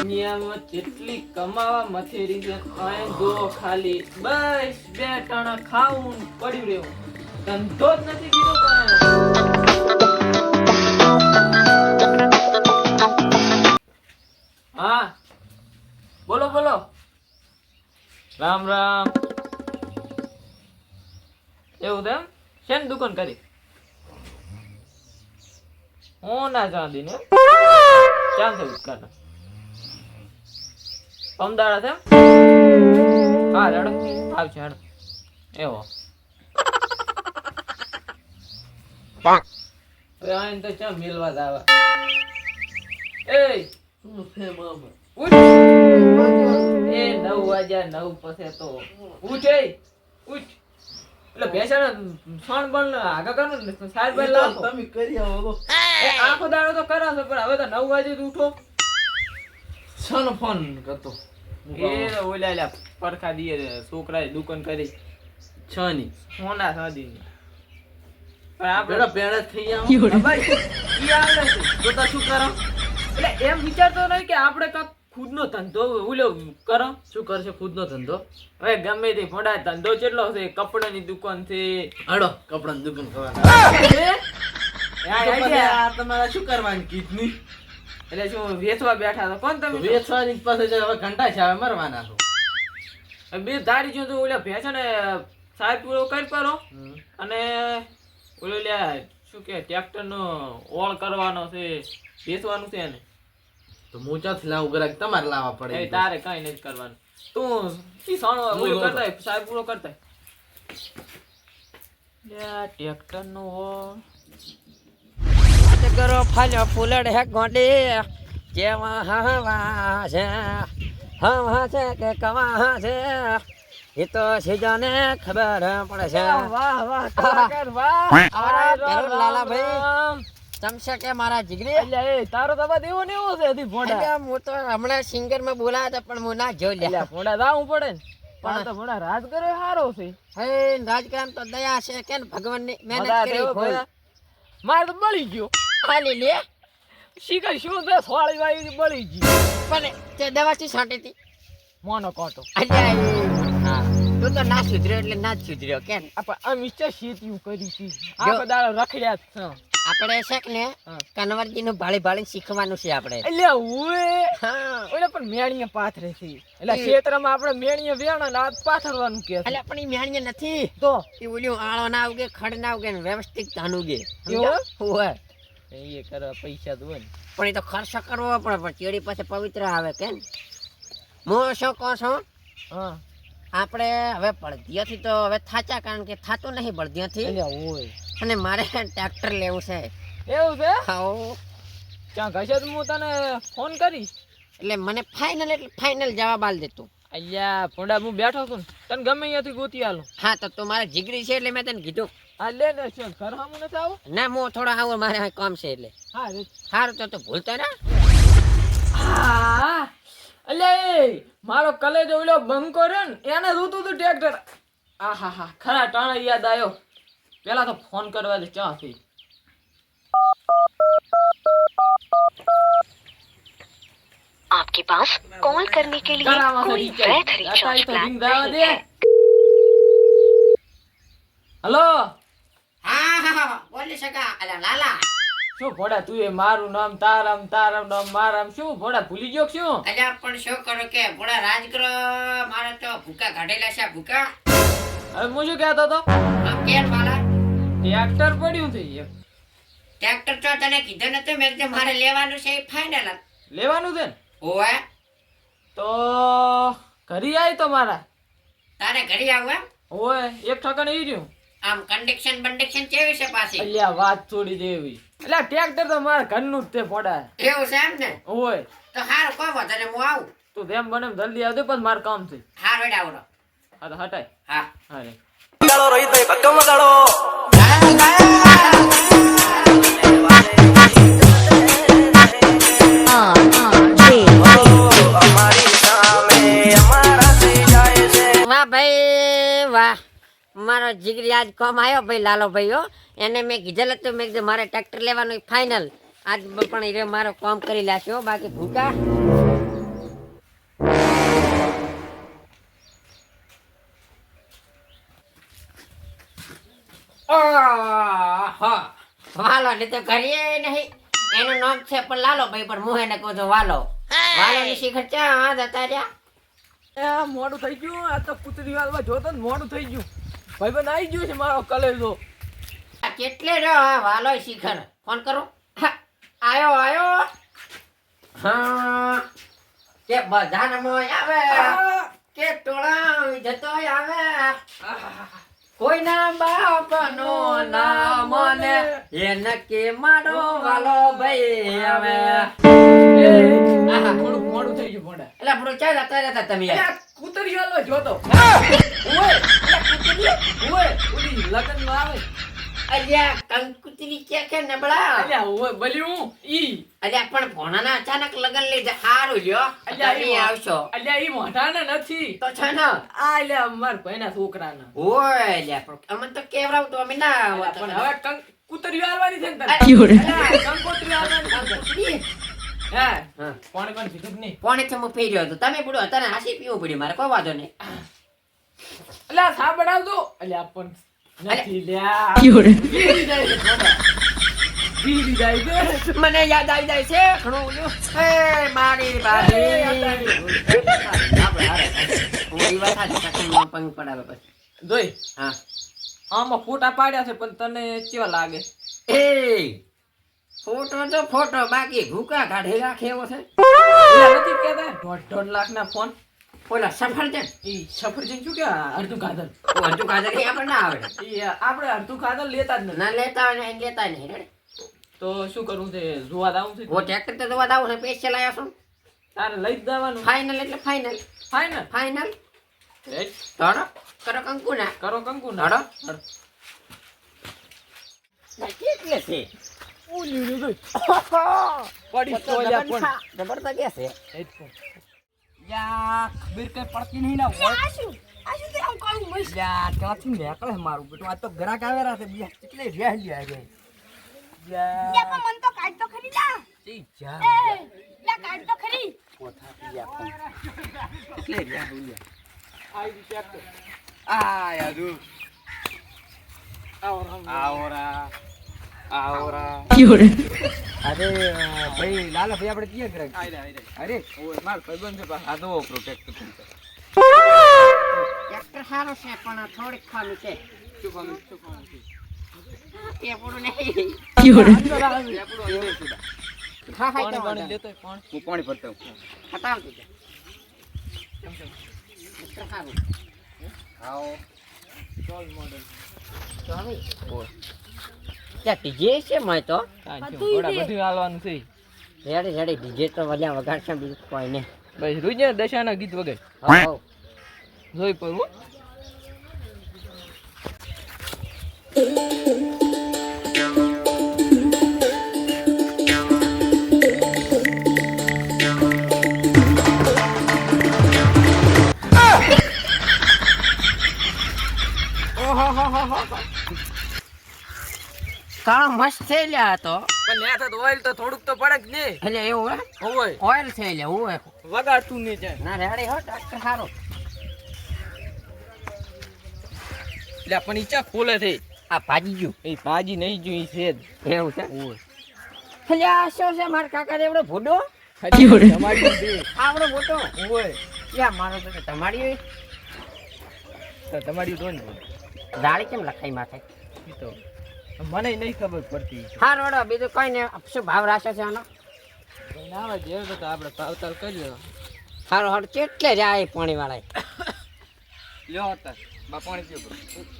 દુનિયામાં જેટલી કમાવા મથેરી છે આય દો ખાલી બસ બે ટાણા ખાવું ને પડ્યું રહેવું ધંધો જ નથી કીધો કોણે હા બોલો બોલો રામ રામ એવું તેમ શેની દુકાન કરી હોના ચાંદી ને ચાંદ થયું કાઢો પમદાડા છે હા રેડો આવશે હેડો એવો આઈને તો ચા મેલવા જ આવે એ શું છે મામા ઉઠ એ 9 વાગ્યા 9 પછી તો ઉઠ એ ઉઠ એટલે ભેસાને સોણ બળ આગા કરો ને સાર બળ લાવો તમે કરી આવો એ આખો દાડો તો કરો છો પણ હવે તો 9 વાગે જ ઉઠો સોનો ફોન કરતો એ ઓલા પડખા દીએ છોકરાએ દુકાન કરી છ ની સોના સાદી પણ આપણે પેડા થઈ આવો ભાઈ ઈ આવે તો તો શું કરો એટલે એમ વિચારતો નહીં કે આપણે કાક ખુદનો ધંધો ઓલો કરો શું કરશે ખુદનો ધંધો હવે ગમે તે ફોડા ધંધો કેટલો છે કપડાની દુકાન છે હાડો કપડાની દુકાન કરવાની તમારે શું કરવાની કીધની એટલે શું વેચવા બેઠા તો કોણ તમે વેચવાની પાસે હવે ઘંટા છે હવે મરવાના છો બે ધારી જો તો ઓલા ભેંસ ને સાહેબ પૂરો કરી પારો અને ઓલો લ્યા શું કે ટ્રેક્ટર નો ઓળ કરવાનો છે વેચવાનું છે ને તો મોચાથી લાવું ગ્રાહક તમારે લાવવા પડે એ તારે કઈ નથી કરવાનું તું ઈ સોનો ઓલો કરતા સાહેબ પૂરો કરતા લ્યા ટ્રેક્ટર નો ઓળ કરો ફાલ્યો ફૂલડ હે ગોડી કેવા હવા છે હવા છે કે કવા છે એ તો સીજાને ખબર પડે છે વાહ વાહ કલાકાર વાહ લાલાભાઈ ચમશે કે મારા જીગરી એટલે એ તારો દબા દેવો ને એવો છે હજી ભોડા એટલે હું તો હમણાં સિંગર માં બોલાયા હતા પણ હું ના જોઈ લ્યા ભોડા જાવું પડે ને પણ તો ભોડા રાજ કરે સારો છે હે રાજકારણ તો દયા છે કે ભગવાન ની મહેનત કરી મારે તો બળી ગયો ખાલી લે શીખર શું છે સોળી વાળી બળી ગઈ પણ તે દવાથી છાંટી હતી મોનો કોટો હા તું તો ના સુધર્યો એટલે ના જ સુધર્યો કેમ આપણે આ મિસ્ટર શેતીયું કરી હતી આખો દાડો રખડ્યા છે આપણે છે કે ને કનવરજી નું ભાળી ભાળી શીખવાનું છે આપણે એટલે ઓએ હા ઓલે પણ મેણીએ પાથરે છે એટલે ક્ષેત્રમાં આપણે મેણીએ વેણો ને આ પાથરવાનું કે એટલે પણ ઈ મેણીએ નથી તો એ ઓલ્યું આળો ના ઉગે ખડ ના ઉગે ને વ્યવસ્થિત ધાન ઉગે એવું હોય એ કરવા પૈસા દો ને પણ એ તો ખર્ચો કરવો પડે પણ ચેડી પાસે પવિત્ર આવે કેમ હું શું કહું છું હા આપણે હવે બળદિયાથી તો હવે થાચા કારણ કે થાતું નહીં બળદિયાથી એટલે ઓય અને મારે ટ્રેક્ટર લેવું છે એવું છે હાઉ ક્યાં ઘસે તો હું તને ફોન કરીશ એટલે મને ફાઇનલ જવાબ આલ દે તું અલ્યા ભોંડા હું બેઠો છું ને તને ગમે અહીંયાથી ગોતી આલું હા તો તું મારા જીગરી છે એટલે મેં તને કીધું હા લે ને શું ઘર હામું નથી આવું ના હું થોડા આવું મારે કામ છે એટલે હા સારું તો ભૂલતો ને હા અલે મારો કલેજ ઓલો બંકો રહ્યો ને એને જોતું તું ટ્રેક્ટર આહા હા ખરા ટાણા યાદ આવ્યો પેલા તો ફોન કરવા દે ચા થઈ आपके पास कॉल करने के लिए कोई वैध रिचार्ज प्लान नहीं है। हेलो હા બોલી શકા અલા લાલા શું ભોડા તું એ મારું નામ તારામ નામ મારામ શું ભોડા ભૂલી ગયો કે શું અલ્યા પણ શું કરો કે ભોળા રાજ કરો મારે તો ભૂકા કાઢેલા છે ભૂકા હવે હું શું કહેતો હતો કેમ વાલા ટ્રેક્ટર પડ્યું છે એક ટ્રેક્ટર તો તને કીધું નતું મેં તો મારે લેવાનું છે ફાઇનલ લેવાનું છે ને ઓએ તો ઘરી આવી તો મારા તારે ઘરે આવું એમ ઓય એક ઠકાને ઈ રહ્યું આમ કંડિક્શન કેવી છે પાછી અલ્યા વાત છોડી દેવી એટલે ટ્રેક્ટર તો મારા ઘરનું જ તે ભોડા એવું છે એમ ને ઓય તો હારું કોઈ વાંધો નહીં હું આવું તું તેમ બને એમ જલ્દી આવજો પણ મારું કામ છે હા રેડ આવડો હા તો હટાય હા હા રે વાહ ભાઈ વાહ મારો જીગરી આજ કોમ આવ્યો ભાઈ લાલો ભાઈઓ એને મેં કીધેલ હતું મેં કીધું મારે ટ્રેક્ટર લેવાનું ફાઇનલ આજ પણ એ મારો કામ કરી લાગ્યો બાકી ભૂકા ઓહો વાલો ને તો કરીએ નહીં. એનું નામ છે પણ લાલો ભાઈ, પણ હું એને કહું છું વાલો. વાલો ની શિખર ચા જતા રહ્યા. એ મોડું થઈ ગયું. આ તો કૂતરી વાળવા જોતો ને મોડું થઈ ગયું. ભાઈબંધ આવી ગયો છે મારો કલેજો. આ કેટલે રહ્યો વાલો શિખર? ફોન કરો. હા, આયો. હા કે બધાને મોય આવે કે ટોળા જતો આવે. કોઈના બાપનો નામ ને એને કે મારો વાલો ભાઈ આવે. થોડુંક મોડું થઈ ગયું મોડા. એટલે આપણું ક્યાં જતા રહેતા તમે યાર? કૂતરી વાળવા જોતો. ઓય ઓલી લગન માં આવે. અલ્યા કંકુતરી કે નબળા. અલ્યા ઓય બલ્યું ઈ. અલ્યા પણ ભોણાના અચાનક લગન લઈ જા. હારું લ્યો તમે આવશો. અલ્યા ઈ મોઢાના નથી. તો છે ને આ અલ્યા માર ભાઈના છોકરાના. ઓય અલ્યા પણ અમને તો કેવરાવતો અમે ના આવત. પણ હવે કૂતરી વાળવાની છે ને તને. કંકોત્રી વાળવાની. હા કોણ કોણ કીધું નહીં. કોણે છે હું પી રહ્યો હતો. તમે બુડો અત્યારે હાસી પીવું પડ્યું મારે કોઈ વાંધો નહીં. અલ્યા સાંભળાવ દો. અલ્યા પણ નથી લ્યા. પીડી જાય છે. મને યાદ આવી જાય છે ઘણું ઓલું. એ મારી બારી ઓલી વાત આ ચકલીમાં પંગ પડાવે પછી. જોઈ હા આમાં ફોટા પાડ્યા છે પણ તને કેવા લાગે? એ ફોટો તો ફોટો બાકી ભૂકા કાઢી રાખે એવો છે. એલા નથી કહેતા 1.5 લાખના ફોન. ઓલા સફરજન ઈ સફરજન શું કે અડધું કાદર. અડધું કાજલ એ આપણને ના આવડે. ઈ આપણે અડધું કાદર લેતા જ નથી. ના લેતા હોય ને લેતા નહીં રેડે. તો શું કરવું છે? જોવા દાવું છે. વો ટ્રેક્ટર તો જોવા દાવું છે. સ્પેશિયલ આવ્યો છું. તારે લઈ જ જવાનું. ફાઇનલ એટલે ફાઇનલ. ફાઈનલ. ફાઇનલ રેડ તોડો કરો કંકુ ના કરો કંકુ તોડો. ના. કેટલે છે ઓલી જોઈ. પડી તો લ્યા પણ. જબરદસ્ત કે છે. હેડફોન. યા ખબર કઈ પડતી નહીં ના હોય. યા ક્યાંથી નીકળે મારું બેટું? આ તો ગ્રાહક આવેલા છે બીજા કેટલે રહ્યા ગયા. યા મન તો કાઢ તો ખરી લા. ઈ જા લા કાઢ તો ખરી. પોથાથી યા પણ કેટલે રહ્યા બોલ્યા. આઈ ચેક કર. આ યાદુ આવરા અરે ભાઈ લાલા ભાઈ આપણે ક્યાં ગ્રાહક? અરે ઓય માર ભાઈબંધ છે આ તો પ્રોટેક્ટ ટ્રેક્ટર સારો છે પણ થોડીક ખામી છે. શું ખાવાનું છે? એ પૂરું નહીં. અંદર આવે આપણો અંદર સુધા. હા હા પાણી તો પાણી લેતો હોય, હું પાણી ભરતો હું. હટાવ દીધો. ટ્રેક્ટર સારું. આવો ચોલ મોડલ તો હવે ત્યાં ડીજે છે મેં તો બધું હાલવાનું છે. રેડી ડીજે તો વલ્યા વગાડશે બીજું કોઈ નહીં. બસ રૂજે દશાના ગીત વગર હઉ જોઈ પર હું. કાળો મસ્ત થઈ લ્યા તો. પણ ન્યા તો ઓઇલ તો થોડુંક તો પડે જ ને. એટલે એવું હે હોય ઓઇલ થઈ લ્યા હું વગાડતું નહીં જાય. ના રેડી હો ટ્રેક્ટર સારું. એટલે પણ ઈ ચા ખોલે છે. આ ભાજી ગયું એ ભાજી નહીં જોઈ છે જ. એવું છે. ઓય એટલે આ શું છે મારા કાકા એવડો ભૂડો તમારી દે આવડો મોટો ઓય યા મારો તો તમારી તો તમારી તો ને દાળી કેમ લખાઈ માથે? ઈ તો મને નહીં ખબર પડતી. હા રોડો બીજું કોઈ ને શું ભાવ રાખ્યો છે આનો? કોઈ ના આવે જેવો તો આપણે ભાવતાલ કરી લો. સારો હડ કેટલે જાય પાણી વાળા? લ્યો હતા બા પાણી પીઓ બરો.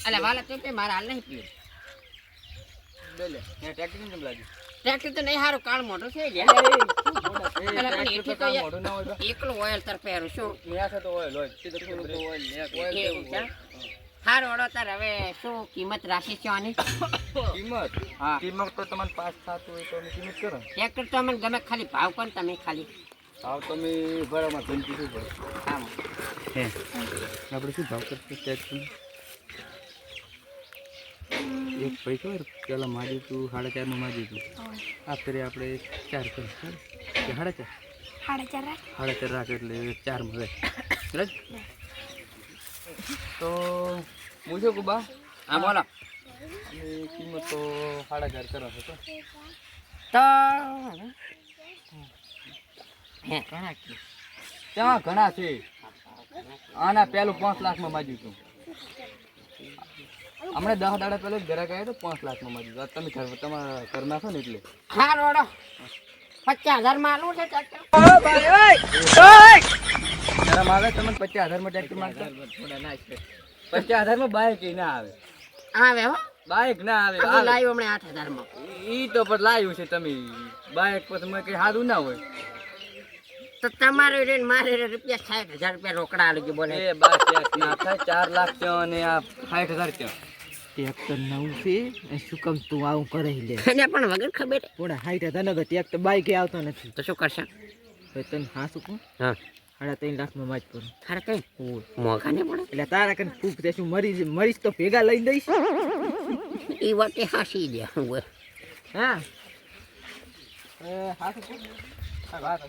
અલે વાલા તું પે મારા હાલ નહીં પીવું. લે લે ને ટ્રેક્ટર કેમ લાગ્યું? ટ્રેક્ટર તો નહીં સારું કાળ મોટું છે લ્યા. એ અલા પણ ટ્રેક્ટર એટલી તો તો મોઢું ના હોય એકલું ઓઇલ તરફે હારું શું ન્યા છે તો ઓઇલ હોય તે તો ઓઇલ એવું છે? સારું હડો તાર હવે શું કિંમત રાખી છે આની? કિંમત હા કિંમત તો તમને પાસ થતું હોય તો કિંમત કરો. ટ્રેક્ટર તો અમને ગમે ખાલી ભાવ કોણ તમે ખાલી ભાવ તમે બરાબર ધનકી શું કરો? આમ હે આપણે શું ભાવ કરશું ટ્રેક્ટર? એક ભાઈ ખબર પેલા માજી તું 4.5 નું માજી તું આ ફેરે આપણે 4 કર કે 4.5 4.5 રાખ એટલે 4 મળે બરાબર. તો પૂછો કુબા હા બોલો એની કિંમત તો 1500 કરો છો તો તો ત્યાં ઘણા છે આના પેલું 5 લાખમાં માગ્યું હતું હમણાં 10 દાડા પહેલા જ ઘરે ગયા તો 5 લાખમાં માગ્યું આ તમે તમારા ઘરના છો ને એટલે હા રોડો 50,000 માં આલું છે ટ્રેક્ટર જરા માગે તમને 50,000 માં ટ્રેક્ટર માંગતા થોડા નાશ કર 50,000 માં બાઈક ના આવે આવે હો બાઈક ના આવે અમે લાવ્યો હમણાં 8,000 માં ઈ તો પણ લાવ્યું છે તમે બાઈક પછી મને કઈ સારું ના હોય તો તમારે રે ને મારે રે રૂપિયા 60,000 રૂપિયા રોકડા આલી ગયો બોલે એ બા ક્યાંક ના થાય 4 લાખ છે અને આ 60,000 છે ટ્રેક્ટર નવું છે એ શું કામ તું આવું કરે લે એને પણ વગર ખબર થોડા હાઈટ હતા ને ટ્રેક્ટર બાઈકે આવતો નથી તો શું કરશે ભાઈ તને હા શું કહું હા 3.5 લાખમાં માજ કરું તારે કઈ મોઘા ને પડે એટલે તારા કને ફૂક તે શું મરીશ તો ભેગા લઈ દઈશ એ વાતે હાસી દે હા હા શું વાત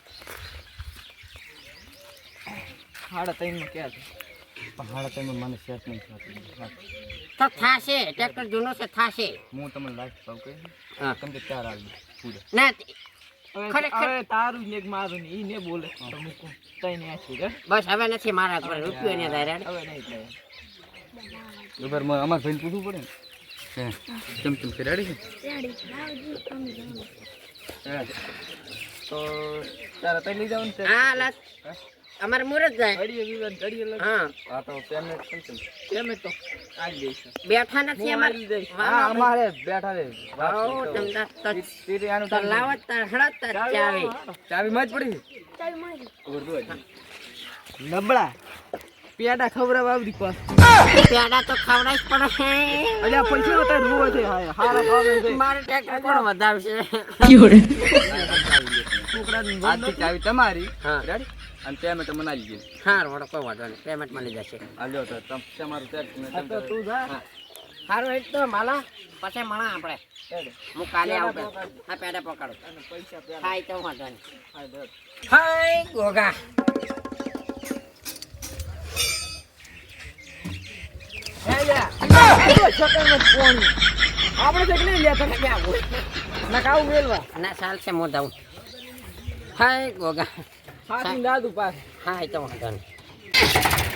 3.5 માં ક્યાં છે પહાડ તમે મને સેટ નહીં થતું તો થાશે ટ્રેક્ટર જૂનો છે થાશે હું તમને લાઈફ ભાવ કહી હા તમને 4 આવી પૂરે ના ખરેખર તારું ને એક મારું ને ઈ ને બોલે તો મૂકું તઈ ને આછી રે બસ હવે નથી મારા પર રૂપિયો ને દાયરા હવે નહીં થાય ખબર અમાર ભાઈને પૂછવું પડે ને ચમચમ છે રેડી છે તો તારા તઈ લઈ જવાનું છે હા લાત અમારે મુરત જાય ઘડીએ વિવાદ ઘડીએ લગ હા આ તો પેમેન્ટ ચમચમ પેમેન્ટ તો આજ દઈશ બેઠા નથી હું અમારે આલી દઈશ. હા અમારે બેઠા રે આવો તમતા તો તીરે આનું તો લાવત તાર હળત તાર ચાવી ચાવી માં જ પડી ચાલ મારી નબળા પેડા ખવડાવ આવડી પાસ પેડા તો ખવડાય જ પડે અલ્યા પૈસા હતા રૂવા છે હારા ભાવે છે મારે ટ્રેક્ટર કોણ વધાવશે છોકરાને આજથી ચાવી તમારી હા રેડી અને પેમેન્ટ મને આલી દે હા રોડો કોઈ વાંધો નહીં પેમેન્ટ મળી જશે આ લ્યો તો તમારું સેટ તો તું જા સારું એ તો માલા પછી મળા આપણે હું કાલે આવું હા પેડા પકડો અને પૈસા પેલા ખાય તો વાંધો નહીં ખાઈ દે હાય ગોગા આપણે તો નહીં લેતા ને ક્યાં ના કાવું મેલવા ના ચાલ છે હું દઉં હાય ગોગા સાચી દાદુ પાસ હાય તો વાંધો નહીં